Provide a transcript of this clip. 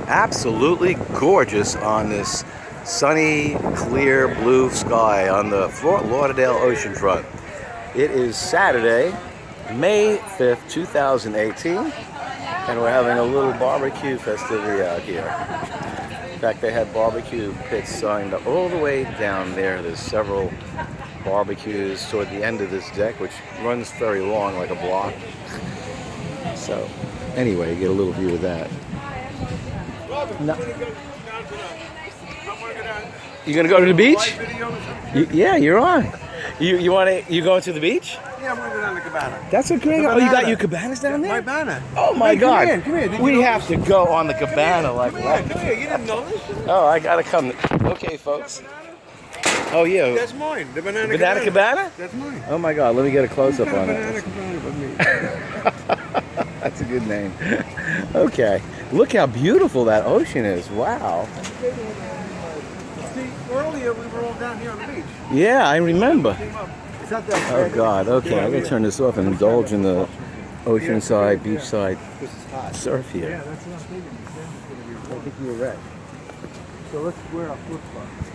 Absolutely gorgeous on this sunny, clear blue sky on the Fort Lauderdale oceanfront. It is Saturday, May 5th, 2018, and we're having a little barbecue festivity out here. In fact, they had barbecue pits signed all the way down there. There's several barbecues toward the end of this deck, which runs very long, like a block. So, anyway, you get a little view of that. No. You gonna go to the beach? Yeah, you're on. You going to the beach? Yeah, I'm going down the cabana. That's a great. Oh, you got your cabanas down there? My cabana. Oh my God! Come here. We have to go on the cabana like that. Come here. You didn't know this? Oh, I gotta come. Okay, folks. Oh yeah. That's mine. The banana cabana? That's mine. Oh my God! Let me get a close up on Banana it. cabana with me. That's a good name. Okay. Look how beautiful that ocean is. Wow. See, earlier we were all down here on the beach. Yeah, I remember. It's not that Oh God. Okay, I gotta turn this off and indulge in the oceanside, beachside surf here. Yeah, that's what I'm thinking. I think you were right. So let's wear our flip-flops.